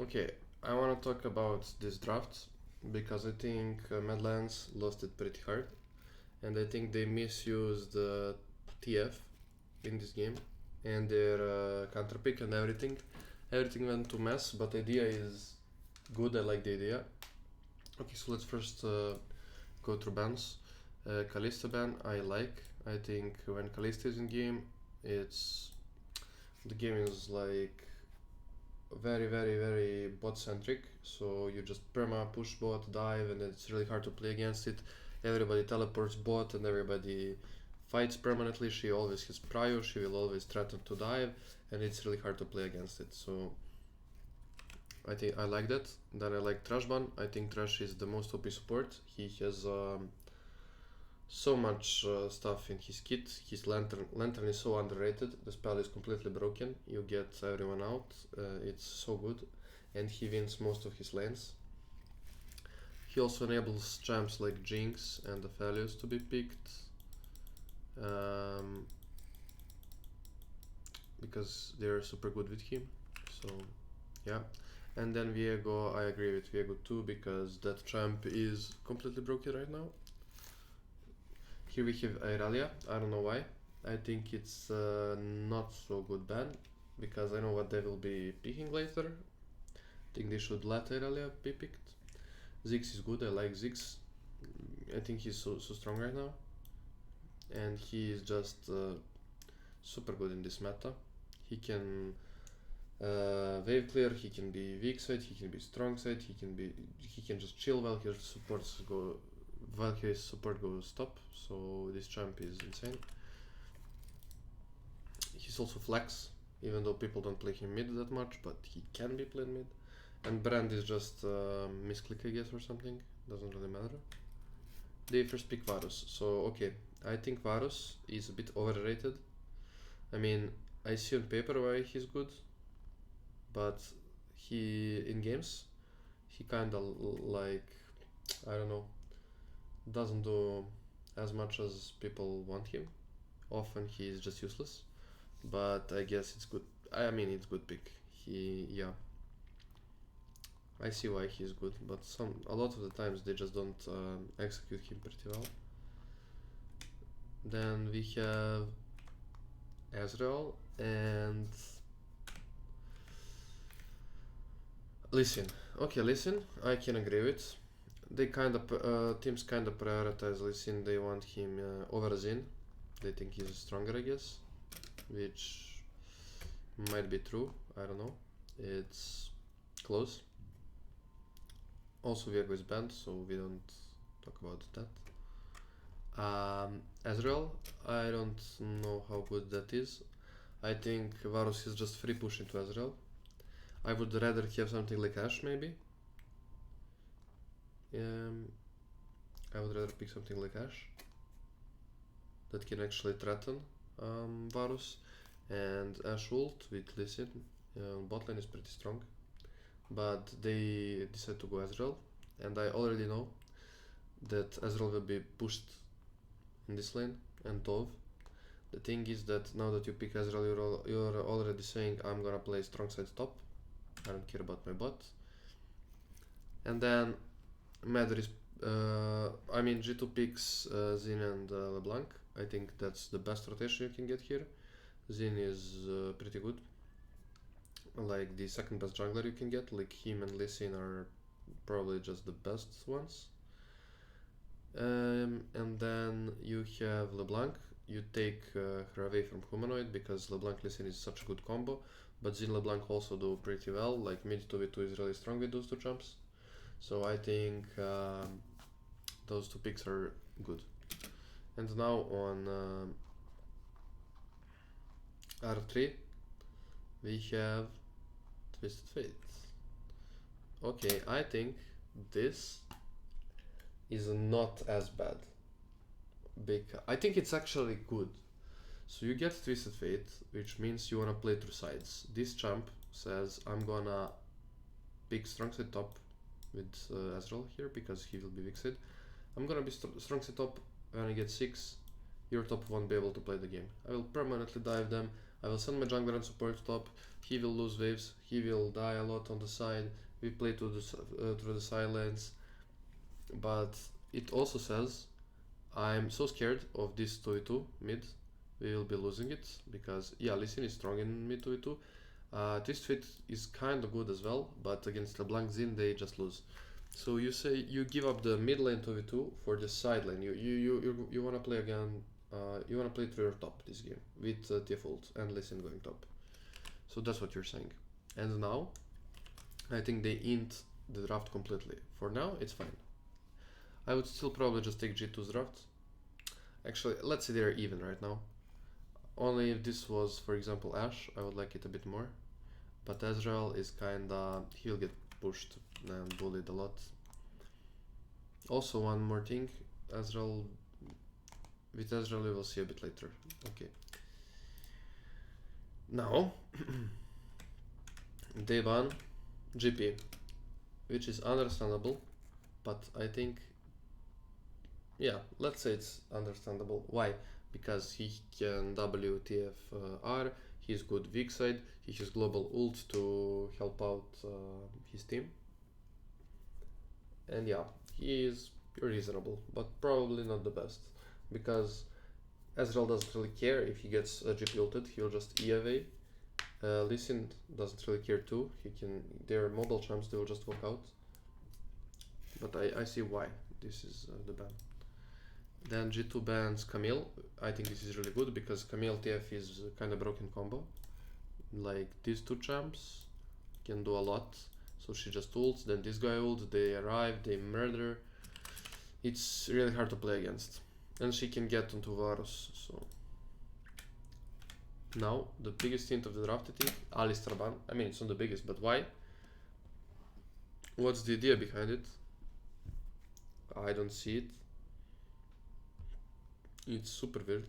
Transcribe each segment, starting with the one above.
Okay, I want to talk about this draft because I think Madlands lost it pretty hard, and I think they misused TF in this game and their counter pick and everything. Everything went to mess, but the idea is good. I like the idea. Okay, so let's first go through bans. Kalista ban I like. I think when Kalista is in game, it's the game is like very bot centric, so you just perma push bot dive and it's really hard to play against it. Everybody teleports bot and everybody fights permanently. She always has prio, she will always threaten to dive, and it's really hard to play against it. So I think I like that. Then I like Trashban. I think Trash is the most OP support. He has so much stuff in his kit. His lantern is so underrated. The spell is completely broken. You get everyone out. It's so good, and he wins most of his lanes. He also enables champs like Jinx and Aphelios to be picked, because they're super good with him. So yeah. And then Viego, I agree with Viego too, because that champ is completely broken right now. Here we have Irelia. I don't know why. I think it's not so good ban, because I know what they will be picking later. I think they should let Irelia be picked. Ziggs is good. I like Ziggs. I think he's so strong right now, and he is just super good in this meta. He can wave clear. He can be weak side. He can be strong side. He can just chill while his support goes top. So this champ is insane. He's also flex, even though people don't play him mid that much, but he can be played mid. And Brand is just misclick, I guess, or something. Doesn't really matter. They first pick Varus. So okay, I think Varus is a bit overrated. I mean, I see on paper why he's good, but he in games he kinda like, I don't know, doesn't do as much as people want him. Often he is just useless, but I guess it's good. I mean, it's good pick. Yeah, I see why he's good, but a lot of the times they just don't execute him pretty well. Then we have Ezreal and Lee Sin. Okay, Lee Sin, I can agree with. They teams kind of prioritize Lee Sin. They want him over Xin. They think he's stronger, I guess, which might be true. I don't know. It's close. Also, Viego is banned, so we don't talk about that. Ezreal, I don't know how good that is. I think Varus is just free push into Ezreal. I would rather have something like Ashe, maybe. I would rather pick something like Ashe that can actually threaten Varus. And Ashe ult with Lee Sin bot lane is pretty strong. But they decide to go Ezreal, and I already know that Ezreal will be pushed in this lane and Dove. The thing is that now that you pick Ezreal, you're already saying I'm gonna play strong side top. I don't care about my bot. And then Matter is, G2 picks Xin and LeBlanc. I think that's the best rotation you can get here. Xin is pretty good. Like the second best jungler you can get. Like him and Lee Sin are probably just the best ones. And then you have LeBlanc. You take her away from Humanoid because LeBlanc Lee Sin is such a good combo. But Xin LeBlanc also do pretty well. Like mid 2v2 is really strong with those two champs. So I think those two picks are good. And now on R3 we have Twisted Fate. Okay, I think this is not as bad. I think it's actually good. So you get Twisted Fate, which means you wanna play through sides. This champ says I'm gonna pick strong side top with Ezreal here because he will be weak side. I'm gonna be strong side top when I get 6. Your top won't be able to play the game. I will permanently dive them. I will send my jungler and support top. He will lose waves. He will die a lot on the side. We play through the silence. But it also says I'm so scared of this 2v2 mid. We will be losing it because yeah, Lee Sin is strong in mid 2v2. Twisted Fate is kind of good as well, but against LeBlanc Xin they just lose. So you say you give up the mid lane 2v2 for the side lane. You wanna play again. You wanna play through your top this game with TF ult and Lee Sin going top. So that's what you're saying. And now I think they int the draft completely. For now it's fine. I would still probably just take G2's draft. Actually, let's say they're even right now. Only if this was, for example, Ashe, I would like it a bit more. But Ezreal is kinda... he'll get pushed and bullied a lot. Also, one more thing. Ezreal... with Ezreal we will see a bit later. Okay. Now... they ban GP. Which is understandable. But I think... yeah, let's say it's understandable. Why? Because he can WTFR, he's good weak side, he has global ult to help out his team. And yeah, he is reasonable, but probably not the best. Because Ezreal doesn't really care if he gets GP ulted, he'll just E away. Lee Sin doesn't really care too, he can, they're mobile champs, they will just walk out. But I see why this is the ban. Then G2 bans Camille. I think this is really good because Camille TF is kind of broken combo. Like these two champs can do a lot. So she just ults, then this guy ults, they arrive, they murder. It's really hard to play against. And she can get onto Varus, so... Now, the biggest hint of the draft, I think, Alistar ban. I mean, it's not the biggest, but why? What's the idea behind it? I don't see it. It's super weird.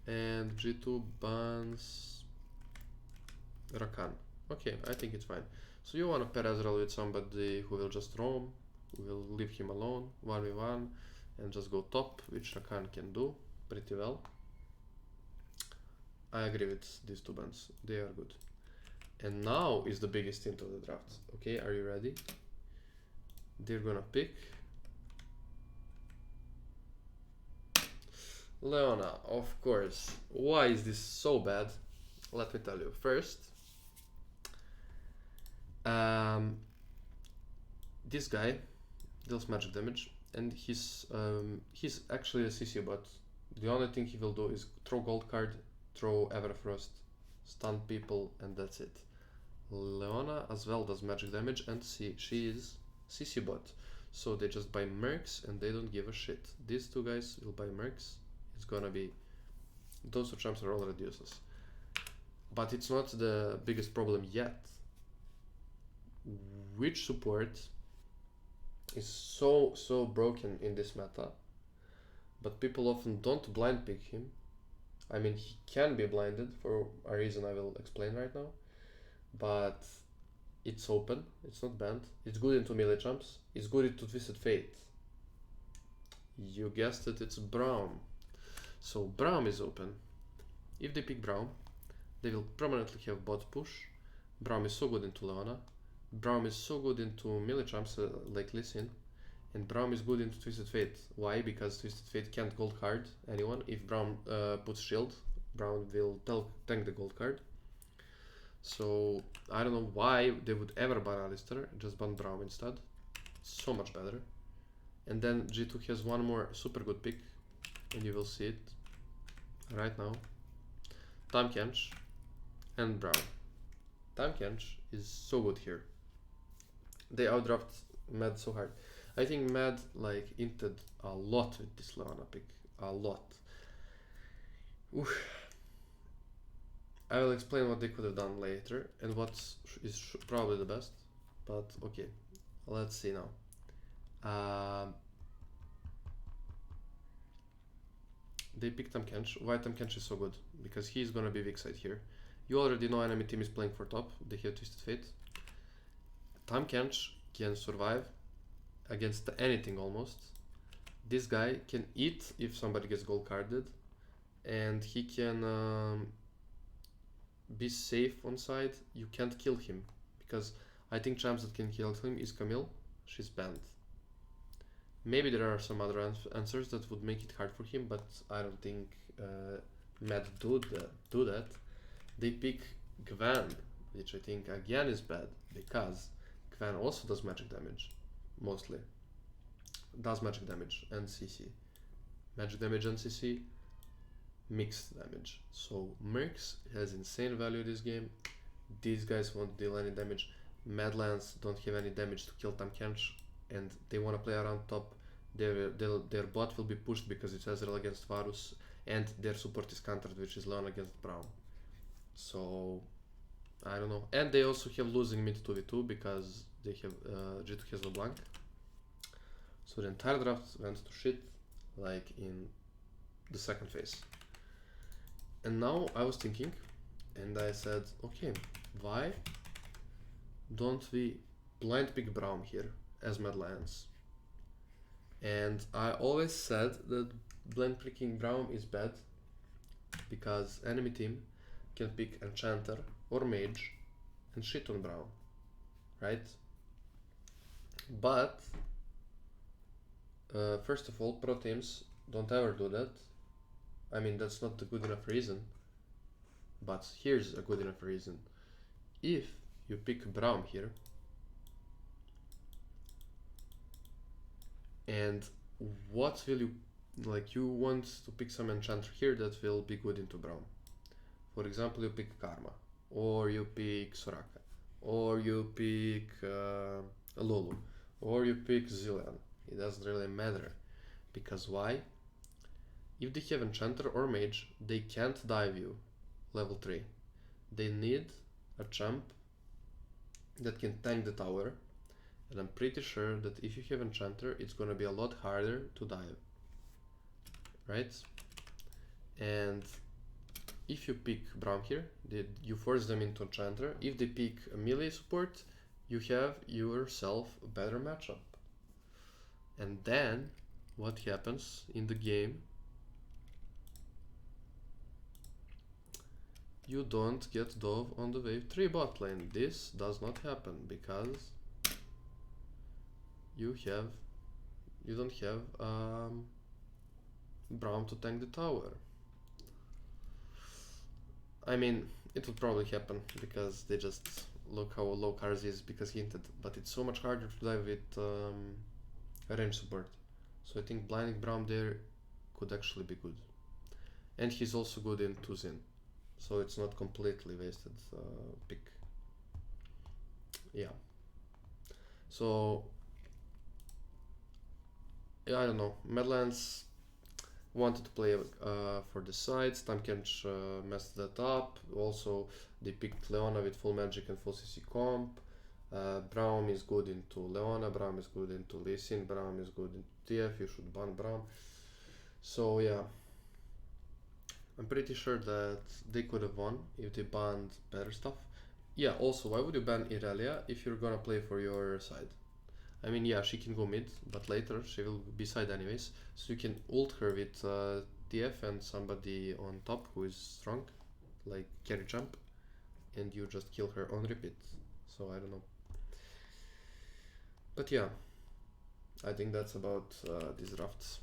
And G2 bans Rakan. Okay, I think it's fine. So you wanna pair Ezreal with somebody who will just roam, who will leave him alone, 1v1, and just go top, which Rakan can do pretty well. I agree with these two bans, they are good. And now is the biggest hint of the draft. Okay, are you ready? They're gonna pick Leona, of course. Why is this so bad? Let me tell you. First, this guy deals magic damage, and he's actually a CC bot. The only thing he will do is throw gold card, throw Everfrost, stun people, and that's it. Leona as well does magic damage, and she is CC bot. So they just buy mercs and they don't give a shit. These two guys will buy mercs. It's gonna be... those two champs are already useless. But it's not the biggest problem yet. Which support is so broken in this meta, but people often don't blind pick him. I mean, he can be blinded for a reason I will explain right now, but it's open, it's not banned, it's good into melee champs, it's good into Twisted Fate. You guessed it, it's Braum. So Braum is open. If they pick Braum, they will permanently have bot push. Braum is so good into Leona. Braum is so good into melee champs like Lee Sin. And Braum is good into Twisted Fate. Why? Because Twisted Fate can't gold card anyone. If Braum puts shield, Braum will tank the gold card. So I don't know why they would ever ban Alistar, just ban Braum instead. It's so much better. And then G2 has one more super good pick, and you will see it right now. Tahm Kench and Braum. Tahm Kench is so good here. They outdraft Mad so hard. I think Mad like inted a lot with this Leona pick. A lot. Oof. I will explain what they could have done later and what is probably the best. But okay, let's see now. They picked Tahm Kench. Why Tahm Kench is so good? Because he's gonna be weak side here. You already know enemy team is playing for top. They have Twisted Fate. Tahm Kench can survive against anything almost. This guy can eat if somebody gets gold carded, and he can be safe on side, you can't kill him, because I think champs that can kill him is Camille. She's banned. Maybe there are some other answers that would make it hard for him, but I don't think Mad do that. They pick Gwen, which I think again is bad, because Gwen also does magic damage, mostly. Does magic damage and CC. Magic damage and CC, mixed damage. So Mercs has insane value this game. These guys won't deal any damage. Madlands don't have any damage to kill Tahm Kench, and they want to play around top. Their bot will be pushed because it's Ezreal against Varus, and their support is countered, which is Leon against Braum. So I don't know. And they also have losing mid 2v2 because they have G2 has LeBlanc. So the entire draft went to shit, like in the second phase. And now I was thinking, and I said, okay, why don't we blind pick Braum here as Mad Lions? And I always said that blind picking Braum is bad because enemy team can pick Enchanter or Mage and shit on Braum, right? But first of all, pro teams don't ever do that. I mean, that's not a good enough reason, but here's a good enough reason. If you pick Braum here, and what will you, like, you want to pick some enchanter here that will be good into Braum. For example, you pick Karma, or you pick Soraka, or you pick Lulu, or you pick Zilean. It doesn't really matter, because why? If they have enchanter or mage, they can't dive you level 3. They need a champ that can tank the tower, and I'm pretty sure that if you have enchanter, it's gonna be a lot harder to dive, right? And if you pick Braum here, you force them into enchanter. If they pick a melee support, you have yourself a better matchup. And then what happens in the game? You don't get Dove on the wave 3 bot lane. This does not happen because you don't have Braum to tank the tower. I mean, it would probably happen because they just look how low Karz is because he hinted, but it's so much harder to dive with range support. So I think blinding Braum there could actually be good. And he's also good in Tuzin, so it's not completely wasted pick. Yeah. So yeah, I don't know. Madlands wanted to play for the sides. Tahm Kench messed that up. Also, they picked Leona with full magic and full CC comp. Braum is good into Leona. Braum is good into Lee Sin. Braum is good into TF. You should ban Braum. So yeah, I'm pretty sure that they could have won if they banned better stuff. Yeah, also, why would you ban Irelia if you're gonna play for your side? I mean, yeah, she can go mid, but later she will be side anyways. So you can ult her with TF and somebody on top who is strong, like carry jump, and you just kill her on repeat. So I don't know. But yeah, I think that's about these drafts.